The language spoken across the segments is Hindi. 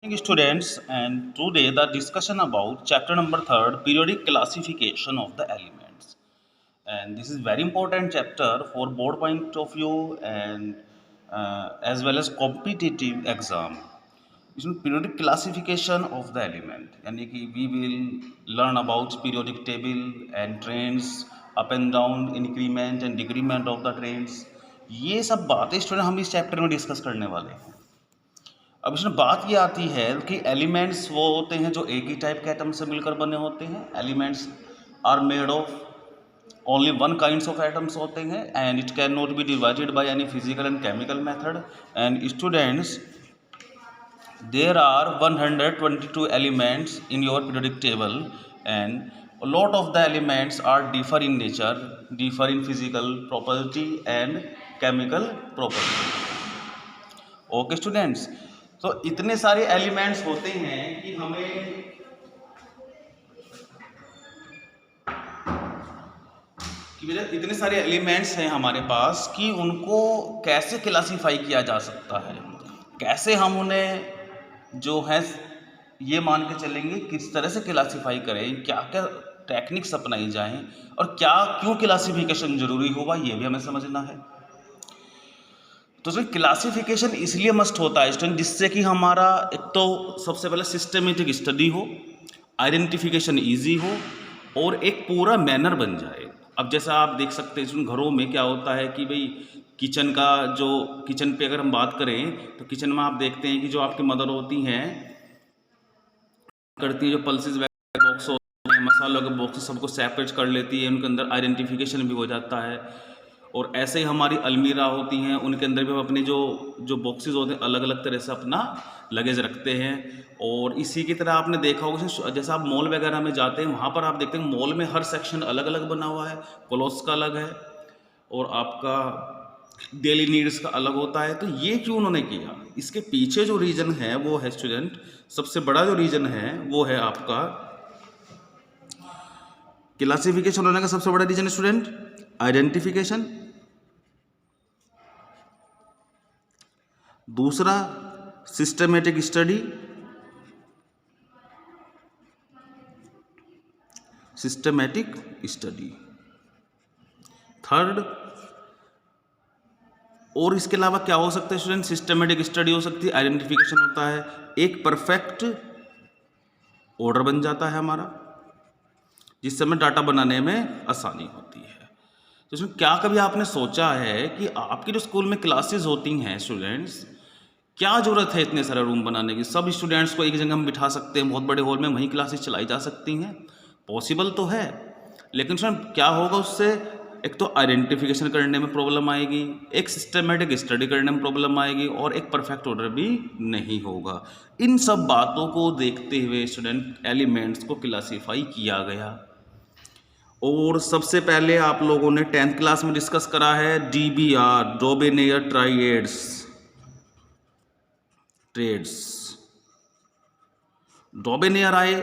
Students, and today the discussion about chapter number 3, periodic classification of the elements. And this is very important chapter for board point of view and as well as competitive exam. इसमें periodic classification of the element यानी कि we will learn about periodic table and trends, up and down, increment and decrement of the trends. ये सब बातें स्टूडेंट हम इस चैप्टर में डिस्कस करने वाले हैं। अब इसमें बात ये आती है कि एलिमेंट्स वो होते हैं जो एक ही टाइप के एटम से मिलकर बने होते हैं। Elements are made of only one kinds of atoms होते हैं and it can not be divided by any physical and chemical method. And students, there are 122 elements in your periodic table and a lot of the elements are differ in nature, differ in physical property and chemical property. Okay students, तो इतने सारे एलिमेंट्स होते हैं कि हमें इतने सारे एलिमेंट्स हैं हमारे पास कि उनको कैसे क्लासीफाई किया जा सकता है, कैसे हम उन्हें जो है ये मान के चलेंगे किस तरह से क्लासीफाई करें, क्या क्या टेक्निक्स अपनाई जाएं और क्या क्यों क्लासिफिकेशन जरूरी होगा ये भी हमें समझना है। तो इसमें क्लासिफिकेशन इसलिए मस्ट होता है स्टूडेंट जिससे कि हमारा एक तो सबसे पहले सिस्टमेटिक स्टडी हो, आइडेंटिफिकेशन इजी हो और एक पूरा मैनर बन जाए। अब जैसा आप देख सकते हैं घरों में क्या होता है कि भाई किचन का जो किचन पे अगर हम बात करें तो किचन में आप देखते हैं कि जो आपकी मदर होती हैं करती है, जो पल्सेस बॉक्स होते हैं, मसालों के बॉक्स सबको सेपरेट कर लेती है, उनके अंदर आइडेंटिफिकेशन भी हो जाता है। और ऐसे ही हमारी अलमीरा होती हैं, उनके अंदर भी हम अपने जो बॉक्सेस होते हैं अलग अलग तरह से अपना लगेज रखते हैं। और इसी की तरह आपने देखा होगा जैसा आप मॉल वगैरह में जाते हैं वहाँ पर आप देखते हैं मॉल में हर सेक्शन अलग अलग बना हुआ है, क्लोथ्स का अलग है और आपका डेली नीड्स का अलग होता है। तो ये क्यों उन्होंने किया, इसके पीछे जो रीज़न है वो है स्टूडेंट, सबसे बड़ा जो रीज़न है वो है आपका क्लासिफिकेशन होने का सबसे बड़ा रीज़न स्टूडेंट आइडेंटिफिकेशन, दूसरा सिस्टमेटिक स्टडी, थर्ड और इसके अलावा क्या हो सकता है स्टूडेंट, सिस्टमेटिक स्टडी हो सकती है, आइडेंटिफिकेशन होता है, एक परफेक्ट ऑर्डर बन जाता है हमारा जिससे हमें डाटा बनाने में आसानी होती है। तो इसमें क्या कभी आपने सोचा है कि आपकी जो स्कूल में क्लासेस होती हैं स्टूडेंट्स, क्या ज़रूरत है इतने सारे रूम बनाने की? सब स्टूडेंट्स को एक जगह हम बिठा सकते हैं, बहुत बड़े हॉल में वहीं क्लासेस चलाई जा सकती हैं, पॉसिबल तो है, लेकिन स्टूडेंट क्या होगा उससे, एक तो आइडेंटिफिकेशन करने में प्रॉब्लम आएगी, एक सिस्टमेटिक स्टडी करने में प्रॉब्लम आएगी और एक परफेक्ट ऑर्डर भी नहीं होगा। इन सब बातों को देखते हुए स्टूडेंट एलिमेंट्स को क्लासीफाई किया गया। और सबसे पहले आप लोगों ने 10th क्लास में डिस्कस करा है DBR, डोबेनेयर ट्रेड्स। डोबेनेयर आए,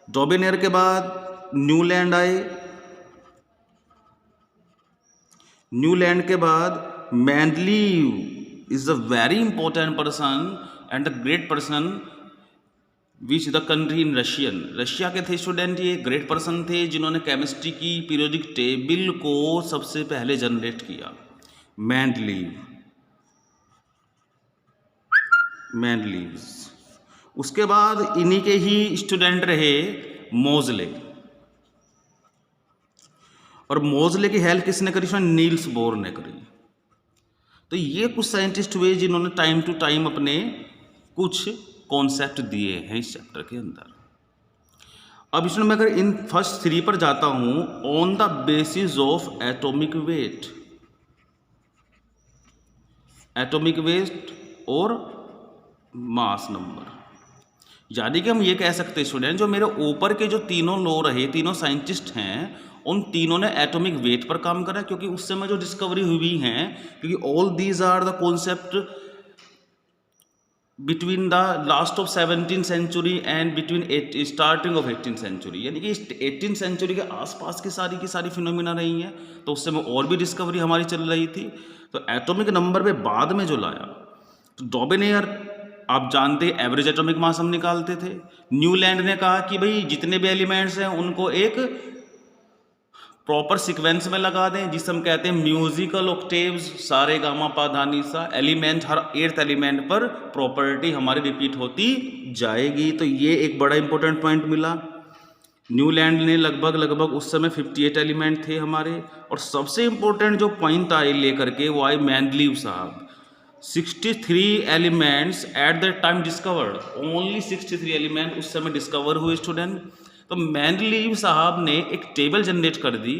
डोबेनेयर के बाद न्यूलैंड आए, न्यूलैंड के बाद Mendeleev is a very important person and the great person which the country in Russia के थे स्टूडेंट। ये ग्रेट पर्सन थे जिन्होंने केमिस्ट्री की पीरियोडिक टेबल को सबसे पहले जनरेट किया, मेंडलीव। उसके बाद इन्हीं के ही स्टूडेंट रहे मोजले, और मोजले की हेल्प किसने करी? नील्स बोर ने करी। तो ये कुछ साइंटिस्ट हुए जिन्होंने टाइम टू टाइम अपने कुछ कॉन्सेप्ट दिए हैं इस चैप्टर के अंदर। अब इसमें मैं अगर इन फर्स्ट 3 पर जाता हूं, on the basis of atomic weight और मास नंबर, यानी कि हम ये कह सकते हैं स्टूडेंट जो मेरे ऊपर के जो तीनों लॉ रहे, तीनों साइंटिस्ट हैं, उन तीनों ने एटॉमिक वेट पर काम करा, क्योंकि उस समय जो डिस्कवरी हुई हैं, क्योंकि all these are the concept between the last of 17th century and between starting of 18th century, यानी कि 18th सेंचुरी के आसपास की सारी फिनोमिना रही हैं। तो उस समय और भी डिस्कवरी हमारी चल रही थी। तो एटॉमिक नंबर पे बाद में जो लाया तो डोबेनेयर आप जानते एवरेज एटॉमिक मास हम निकालते थे। न्यूलैंड ने कहा कि भाई जितने भी एलिमेंट्स हैं उनको एक प्रॉपर सीक्वेंस में लगा दें, जिसे हम कहते हैं म्यूजिकल ऑक्टेव्स, सारे गामा पा धा नी सा। एलिमेंट हर 8th एलिमेंट पर प्रॉपर्टी हमारी रिपीट होती जाएगी। तो ये एक बड़ा इंपॉर्टेंट पॉइंट मिला। न्यूलैंड ने लगभग उस समय 58 एलिमेंट थे हमारे। और सबसे इंपॉर्टेंट जो पॉइंट आए लेकर के वो आए मेंडलीव साहब। 63 elements at the time discovered, only 63 element उस समय डिस्कवर हुए स्टूडेंट। तो मेंडलीव साहब ने एक टेबल जनरेट कर दी।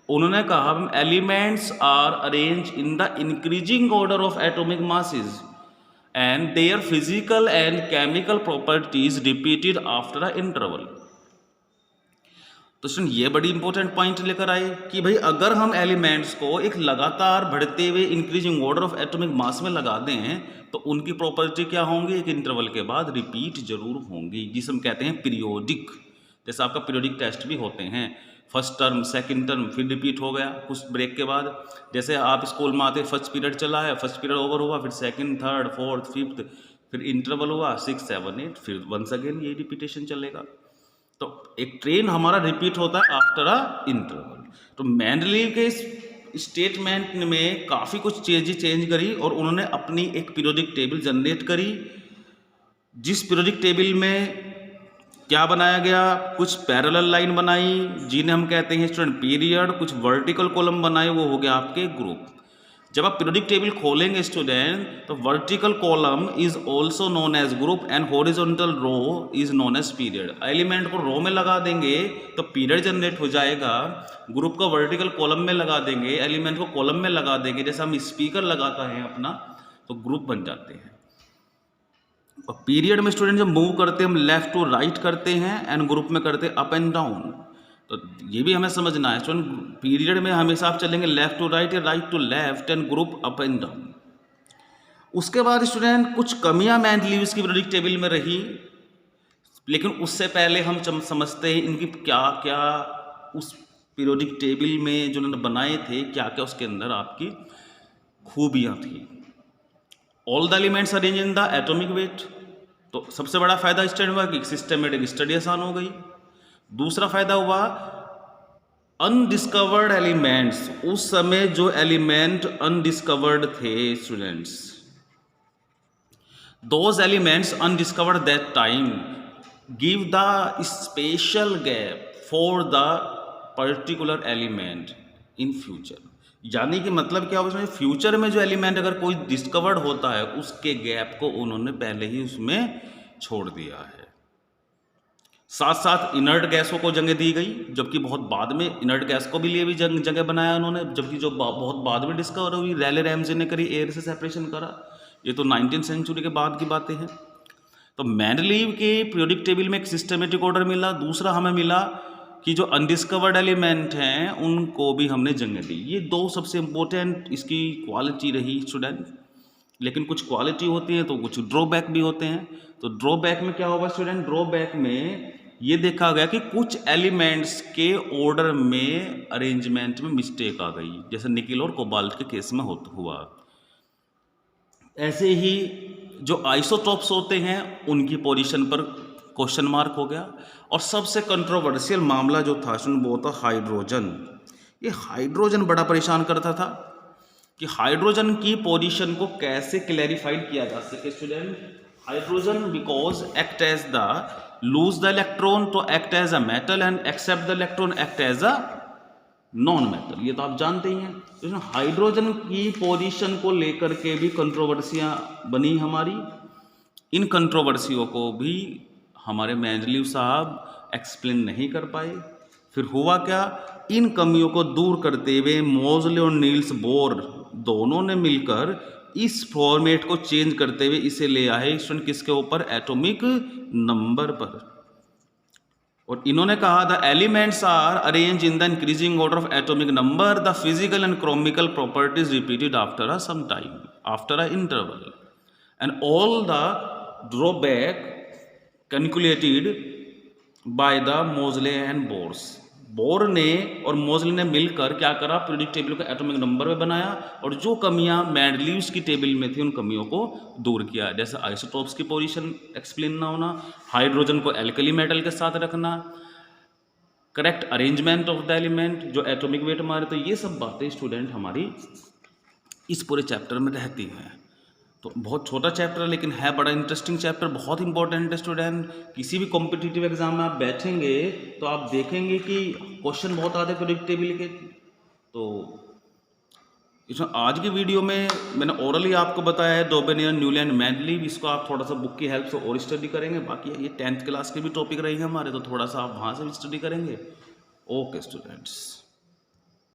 उन्होंने कहा elements are arrange in the increasing order of atomic masses and their physical and chemical properties repeated after a interval. तो स्टूडेंट ये बड़ी इंपॉर्टेंट पॉइंट लेकर आए कि भाई अगर हम एलिमेंट्स को एक लगातार बढ़ते हुए increasing order of atomic mass में लगा दें तो उनकी प्रॉपर्टी क्या होंगी, एक इंटरवल के बाद रिपीट जरूर होंगी, जिसे हम कहते हैं पीरियोडिक। जैसे आपका पीरियोडिक टेस्ट भी होते हैं, फर्स्ट टर्म सेकंड टर्म फिर रिपीट हो गया कुछ ब्रेक के बाद। जैसे आप स्कूल में आते फर्स्ट पीरियड चला है, फर्स्ट पीरियड ओवर हुआ, फिर सेकंड थर्ड फोर्थ फिफ्थ, फिर इंटरवल हुआ 6 7 8, फिर वंस अगेन ये रिपीटेशन चलेगा। तो एक ट्रेन हमारा रिपीट होता है आफ्टर अ इंटरवल। तो मेंडलीव के स्टेटमेंट में काफ़ी कुछ चेंज करी और उन्होंने अपनी एक पीरियोडिक टेबल जनरेट करी, जिस पीरियोडिक टेबल में क्या बनाया गया, कुछ पैरेलल लाइन बनाई जिन्हें हम कहते हैं स्टूडेंट पीरियड, कुछ वर्टिकल कॉलम बनाए वो हो गया आपके ग्रुप। जब आप पीरियोडिक टेबल खोलेंगे स्टूडेंट तो vertical column is also known as group and horizontal row is known as period. Element को रो में लगा देंगे तो पीरियड जनरेट हो जाएगा, ग्रुप को वर्टिकल कॉलम में लगा देंगे, एलिमेंट को कॉलम में लगा देंगे, जैसे हम स्पीकर लगाता है अपना तो ग्रुप बन जाते हैं। और पीरियड में स्टूडेंट जब मूव करते हैं हम लेफ्ट टू राइट करते हैं एंड ग्रुप में करते हैं अप एंड डाउन। तो ये भी हमें समझना है स्टूडेंट, पीरियड में हमेशा आप चलेंगे लेफ्ट टू राइट या right to left and group up and down. उसके बाद स्टूडेंट कुछ कमियां मेंडलीव्स की पीरियोडिक टेबल में रही, लेकिन उससे पहले हम समझते हैं इनकी क्या क्या उस पीरियोडिक टेबल में जो उन्होंने बनाए थे क्या क्या उसके अंदर आपकी खूबियां थी। All the elements arrange in the atomic weight. तो सबसे बड़ा फायदा स्टूडेंट हुआ कि सिस्टमेटिक स्टडी आसान हो गई। दूसरा फायदा हुआ अनडिस्कवर्ड एलिमेंट्स, उस समय जो एलिमेंट अनडिस्कवर्ड थे students, those elements undiscovered that time give the special gap for the particular element in future. यानी कि मतलब क्या उसमें फ्यूचर में जो एलिमेंट अगर कोई डिस्कवर्ड होता है उसके गैप को उन्होंने पहले ही उसमें छोड़ दिया है। साथ साथ इनर्ट गैसों को जगह दी गई, जबकि बहुत बाद में इनर्ट गैस को भी लिए भी जगह बनाया उन्होंने, जबकि जो बहुत बाद में डिस्कवर हुई रैले रैमसे ने करी, एयर से सेपरेशन करा। ये तो 19th सेंचुरी के बाद की बातें हैं। तो मेंडलीव के पीरियोडिक टेबल में एक सिस्टमेटिक ऑर्डर मिला। दूसरा हमें मिला कि जो अनडिस्कवर्ड एलिमेंट हैं उनको भी हमने जगह दी। ये दो सबसे इम्पोर्टेंट इसकी क्वालिटी रही स्टूडेंट। लेकिन कुछ क्वालिटी होती है तो कुछ ड्रॉबैक भी होते हैं। तो ड्रॉबैक में क्या होगा स्टूडेंट, ड्रॉबैक में ये देखा गया कि कुछ एलिमेंट्स के ऑर्डर में अरेंजमेंट में मिस्टेक आ गई, जैसे निकिल और कोबाल्ट के केस में हुआ। ऐसे ही जो आइसोटोप्स होते हैं उनकी पोजीशन पर क्वेश्चन मार्क हो गया। और सबसे कंट्रोवर्शियल मामला जो था वो था हाइड्रोजन। ये हाइड्रोजन बड़ा परेशान करता था कि हाइड्रोजन की पोजीशन को कैसे क्लैरिफाइड किया जा सके student. Hydrogen because act as the lose the electron तो act as a metal and accept the electron act as a non metal, ये तो आप जानते ही हैं। तो हाइड्रोजन की पोजीशन को लेकर के भी कंट्रोवर्सियां बनी हमारी। इन कंट्रोवर्सियों को भी हमारे मेंडलीव साहब एक्सप्लेन नहीं कर पाए। फिर हुआ क्या, इन कमियों को दूर करते हुए मोज़ले और नील्स बोर दोनों ने मिलकर इस फॉर्मेट को चेंज करते हुए इसे ले आए स्टूडेंट किसके ऊपर, एटॉमिक नंबर पर। और इन्होंने कहा the elements are arrange in the increasing order of atomic number, the physical and chemical properties repeated after a some time, after a interval, and all the drawback calculated by the Moseley and Bohrs. Bohr ने और मोजले ने मिलकर क्या करा, पीरियोडिक टेबल को एटॉमिक नंबर में बनाया और जो कमियां मैंडलीव्स की टेबल में थी उन कमियों को दूर किया, जैसे आइसोटोप्स की पोजीशन एक्सप्लेन ना होना, हाइड्रोजन को एल्कली मेटल के साथ रखना, correct arrangement of the element, जो एटॉमिक वेट मारे, तो ये सब बातें स्टूडेंट हमारी इस पूरे चैप्टर में रहती हैं। तो बहुत छोटा चैप्टर है लेकिन है बड़ा इंटरेस्टिंग चैप्टर, बहुत इंपॉर्टेंट है स्टूडेंट। किसी भी कॉम्पिटिटिव एग्जाम में आप बैठेंगे तो आप देखेंगे कि क्वेश्चन बहुत आते हैं प्रेडिक्टेबल के। तो इसमें आज की वीडियो में मैंने ओरली आपको बताया है डोबेनियर, न्यूलैंड, एंड मैंडलीव, इसको आप थोड़ा सा बुक की हेल्प से और स्टडी करेंगे। बाकी ये 10th क्लास के भी टॉपिक रहेंगे हमारे, तो थोड़ा सा आप वहाँ से भी स्टडी करेंगे। Okay students.